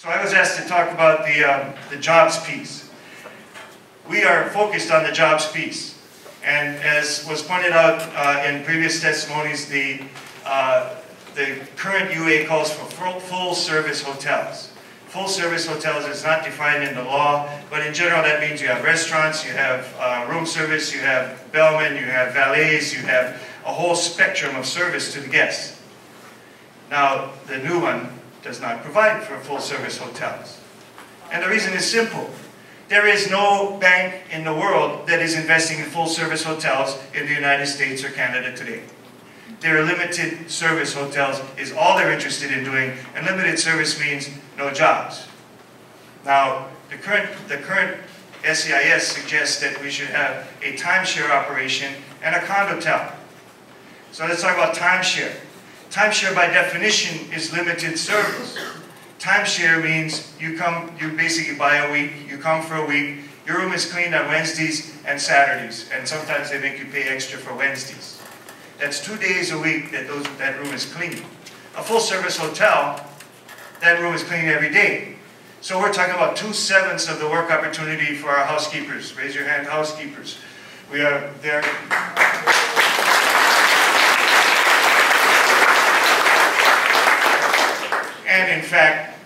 So I was asked to talk about the jobs piece. We are focused on the jobs piece. And as was pointed out in previous testimonies, the current UA calls for full-service hotels. Full-service hotels is not defined in the law, but in general that means you have restaurants, you have room service, you have bellmen, you have valets, you have a whole spectrum of service to the guests. Now, the new one does not provide for full-service hotels. And the reason is simple. There is no bank in the world that is investing in full-service hotels in the United States or Canada today. Their limited service hotels is all they're interested in doing, and limited service means no jobs. Now, the current SEIS suggests that we should have a timeshare operation and a condotel. So let's talk about timeshare. Timeshare by definition is limited service. Timeshare means you basically buy a week, you come for a week, your room is cleaned on Wednesdays and Saturdays, and sometimes they make you pay extra for Wednesdays. That's 2 days a week that room is clean. A full-service hotel, that room is clean every day. So we're talking about 2/7 of the work opportunity for our housekeepers. Raise your hand, housekeepers. We are there. And in fact,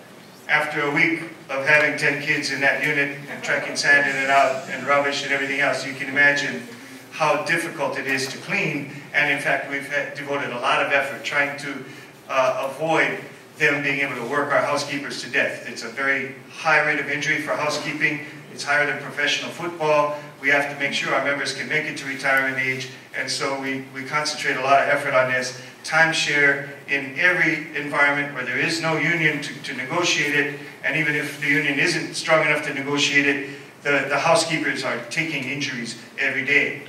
after a week of having 10 kids in that unit and trucking sand in and out and rubbish and everything else, you can imagine how difficult it is to clean. And in fact, we've devoted a lot of effort trying to avoid them being able to work our housekeepers to death. It's a very high rate of injury for housekeeping. It's higher than professional football. We have to make sure our members can make it to retirement age, and so we concentrate a lot of effort on this. Timeshare in every environment where there is no union to negotiate it, and even if the union isn't strong enough to negotiate it, the housekeepers are taking injuries every day.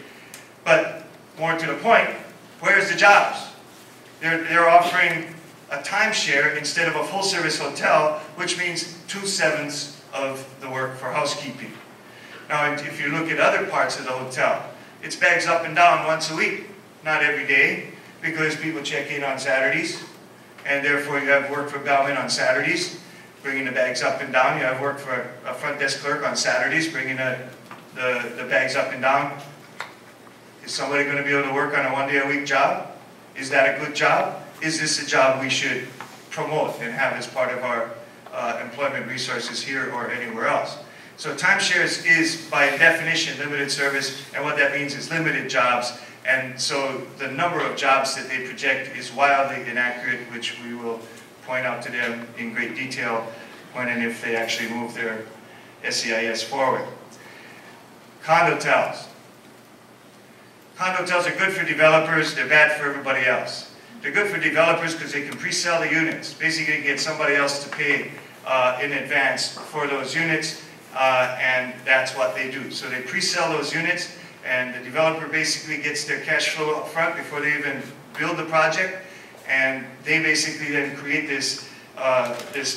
But more to the point, where's the jobs? They're offering a timeshare instead of a full-service hotel, which means 2/7 of the work for housekeeping. Now, if you look at other parts of the hotel, it's bags up and down once a week, not every day, because people check in on Saturdays, and therefore you have work for bellmen on Saturdays, bringing the bags up and down. You have work for a front desk clerk on Saturdays, bringing the bags up and down. Is somebody going to be able to work on a one-day-a-week job? Is that a good job? Is this a job we should promote and have as part of our employment resources here or anywhere else? So timeshares is, by definition, limited service, and what that means is limited jobs. And so the number of jobs that they project is wildly inaccurate, which we will point out to them in great detail when and if they actually move their SEIS forward. Condotels. Condotels are good for developers, they're bad for everybody else. They're good for developers because they can pre-sell the units, basically get somebody else to pay in advance for those units, and that's what they do. So they pre-sell those units, and the developer basically gets their cash flow up front before they even build the project, and they basically then create this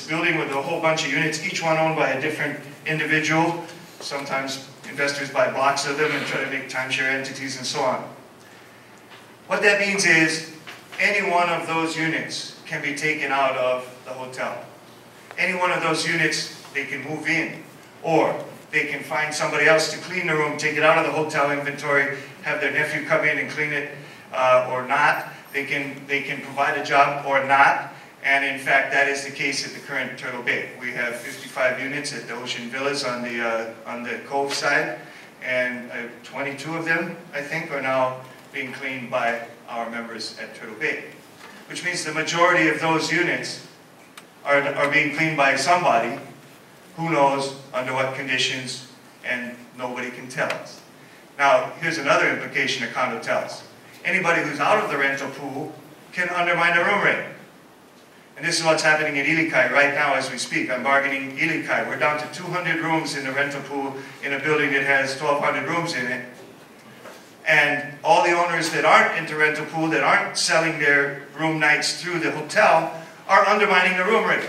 building with a whole bunch of units, each one owned by a different individual. Sometimes investors buy blocks of them and try to make timeshare entities and so on. What that means is any one of those units can be taken out of the hotel. Any one of those units they can move in, or they can find somebody else to clean the room, take it out of the hotel inventory, have their nephew come in and clean it, or not. They can provide a job or not, and in fact that is the case at the current Turtle Bay. We have 55 units at the Ocean Villas on the Cove side, and 22 of them, I think, are now being cleaned by our members at Turtle Bay, which means the majority of those units are being cleaned by somebody who knows under what conditions, and nobody can tell us. Now, here's another implication of condotels. Anybody who's out of the rental pool can undermine the room rate. And this is what's happening in Ilikai right now as we speak. I'm bargaining Ilikai. We're down to 200 rooms in the rental pool in a building that has 1,200 rooms in it. And all the owners that aren't into rental pool, that aren't selling their room nights through the hotel, are undermining the room rate.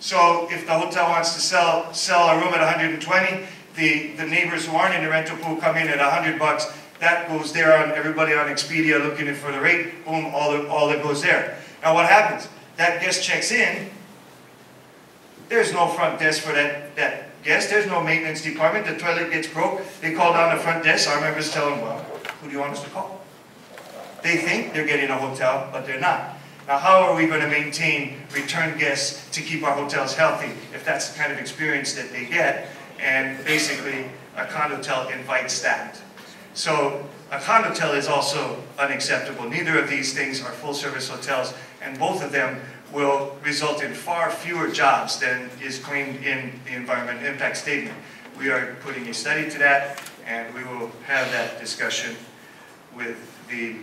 So if the hotel wants to sell a room at 120, the neighbors who aren't in the rental pool come in at $100. That goes there on everybody on Expedia looking for the rate. Boom, all that goes there. Now what happens? That guest checks in, There's no front desk for that guest. There's no maintenance department. The toilet gets broke. They call down the front desk. Our members tell them, well, who do you want us to call? They think they're getting a hotel, but they're not. Now, how are we going to maintain return guests to keep our hotels healthy if that's the kind of experience that they get? And basically, a condotel invites that. So a condotel is also unacceptable. Neither of these things are full-service hotels, and both of them will result in far fewer jobs than is claimed in the environmental impact statement. We are putting a study to that, and we will have that discussion with the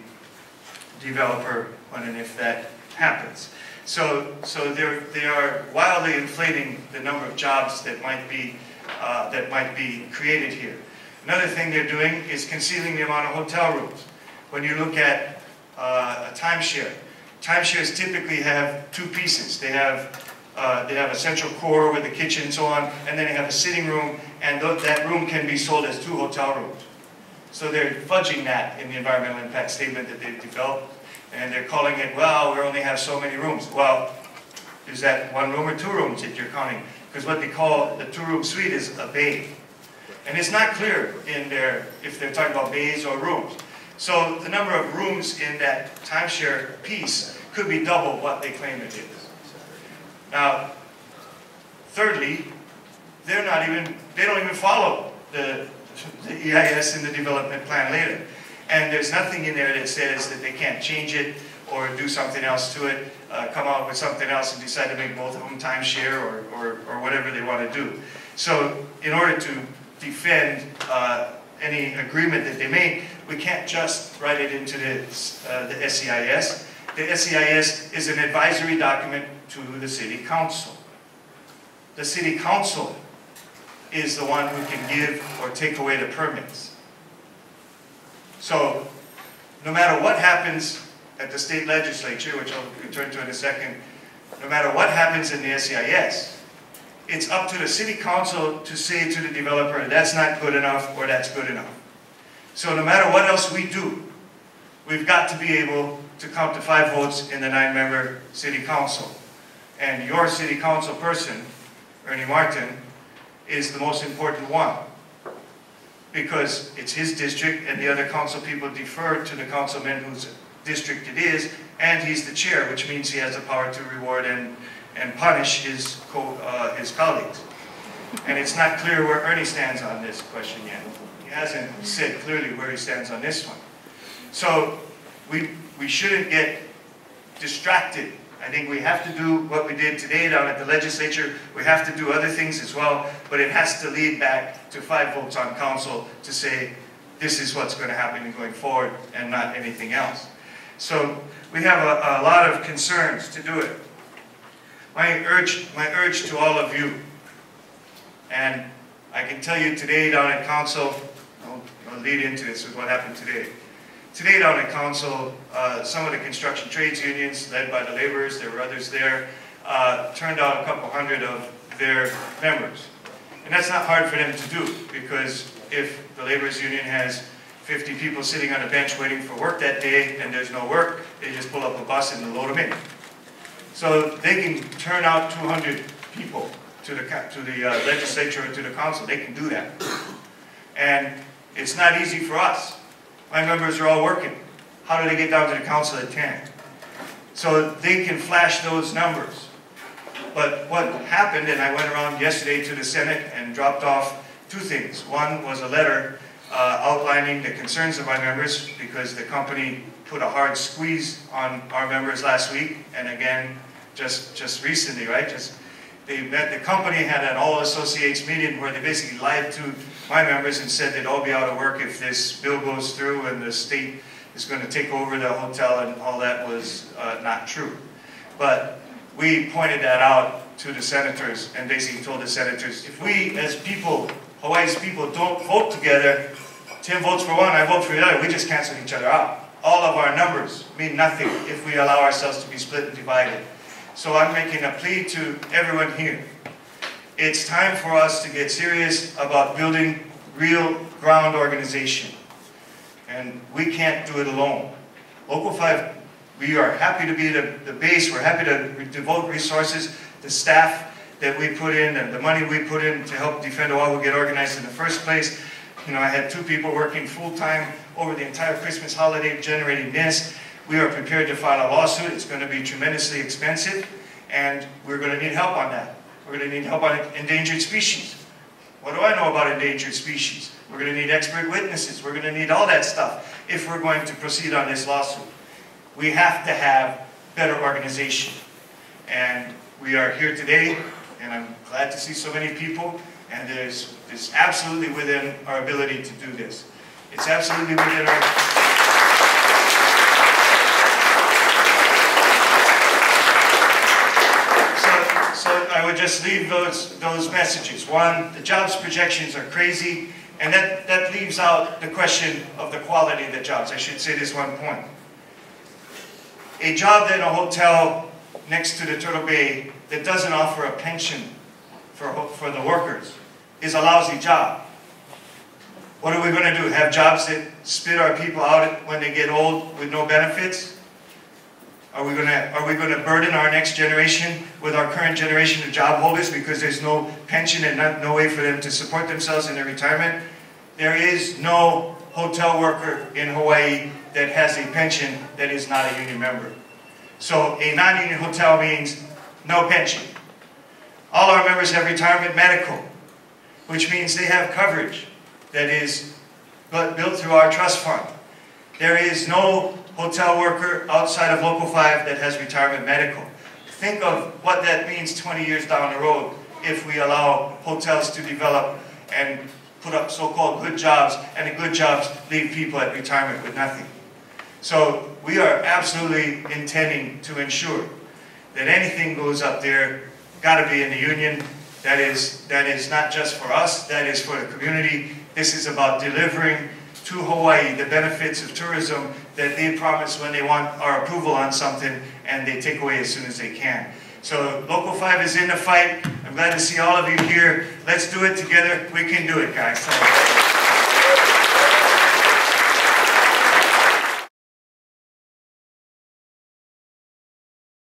developer when and if that happens. So they are wildly inflating the number of jobs that might be created here. Another thing they're doing is concealing the amount of hotel rooms. When you look at a timeshare, timeshares typically have two pieces. They have a central core with a kitchen and so on, and then they have a sitting room, and that room can be sold as 2 hotel rooms. So they're fudging that in the environmental impact statement that they've developed, and they're calling it, well, we only have so many rooms. Well, is that 1 room or 2 rooms that you're counting? Because what they call the 2-room suite is a bay. And it's not clear in there if they're talking about bays or rooms. So the number of rooms in that timeshare piece could be double what they claim it is. Now, thirdly, they don't even follow the EIS in the development plan later. And there's nothing in there that says that they can't change it or do something else to it, come out with something else and decide to make both of them timeshare or whatever they want to do. So in order to defend any agreement that they make, we can't just write it into the SEIS. The SEIS is an advisory document to the City Council. The City Council is the one who can give or take away the permits. So no matter what happens at the state legislature, which I'll return to in a second, no matter what happens in the SEIS, it's up to the City Council to say to the developer, that's not good enough or that's good enough. So no matter what else we do, we've got to be able to count to 5 votes in the 9-member City Council. And your City Council person, Ernie Martin, is the most important one, because it's his district and the other council people defer to the councilman whose district it is, and he's the chair, which means he has the power to reward and punish his colleagues. And it's not clear where Ernie stands on this question yet. He hasn't said clearly where he stands on this one. So we shouldn't get distracted. I think we have to do what we did today down at the legislature. We have to do other things as well, but it has to lead back to 5 votes on council to say this is what's going to happen going forward and not anything else. So we have a lot of concerns to do it. My urge to all of you, and I can tell you today down at council, I'll lead into this with what happened today. Today down at council, some of the construction trades unions, led by the laborers, there were others there, turned out a couple hundred of their members. And that's not hard for them to do, because if the laborers union has 50 people sitting on a bench waiting for work that day and there's no work, they just pull up a bus and load them in. So they can turn out 200 people to the legislature or to the council. They can do that. And it's not easy for us. My members are all working. How do they get down to the council at 10? So they can flash those numbers. But what happened, and I went around yesterday to the Senate and dropped off 2 things. One was a letter outlining the concerns of my members, because the company put a hard squeeze on our members last week, and again, just recently, right? The company had an all associates meeting where they basically lied to my members and said they'd all be out of work if this bill goes through and the state is going to take over the hotel, and all that was not true. But we pointed that out to the senators and basically told the senators, if we as people, Hawaii's people, don't vote together, Tim votes for one, I vote for the other, we just cancel each other out. All of our numbers mean nothing if we allow ourselves to be split and divided. So I'm making a plea to everyone here. It's time for us to get serious about building real ground organization. And we can't do it alone. Local 5, we are happy to be the base. We're happy to devote resources, the staff that we put in and the money we put in to help Defend Oahu get organized in the first place. You know, I had 2 people working full-time over the entire Christmas holiday generating this. We are prepared to file a lawsuit. It's going to be tremendously expensive, and we're going to need help on that. We're going to need help on endangered species. What do I know about endangered species? We're going to need expert witnesses. We're going to need all that stuff if we're going to proceed on this lawsuit. We have to have better organization. And we are here today, and I'm glad to see so many people, and it's absolutely within our ability to do this. It's absolutely within our... So I would just leave those messages. One, the jobs projections are crazy, and that leaves out the question of the quality of the jobs. I should say this one point. A job in a hotel next to the Turtle Bay that doesn't offer a pension for the workers is a lousy job. What are we going to do? Have jobs that spit our people out when they get old with no benefits? Are we going to burden our next generation with our current generation of job holders because there's no pension and no way for them to support themselves in their retirement? There is no hotel worker in Hawaii that has a pension that is not a union member. So a non-union hotel means no pension. All our members have retirement medical, which means they have coverage that is built through our trust fund. There is no hotel worker outside of Local 5 that has retirement medical. Think of what that means 20 years down the road if we allow hotels to develop and put up so-called good jobs, and the good jobs leave people at retirement with nothing. So we are absolutely intending to ensure that anything goes up there, got to be in the union. That is not just for us, that is for the community. This is about delivering to Hawaii the benefits of tourism that they promise when they want our approval on something, and they take away as soon as they can. So Local 5 is in the fight. I'm glad to see all of you here. Let's do it together. We can do it, guys.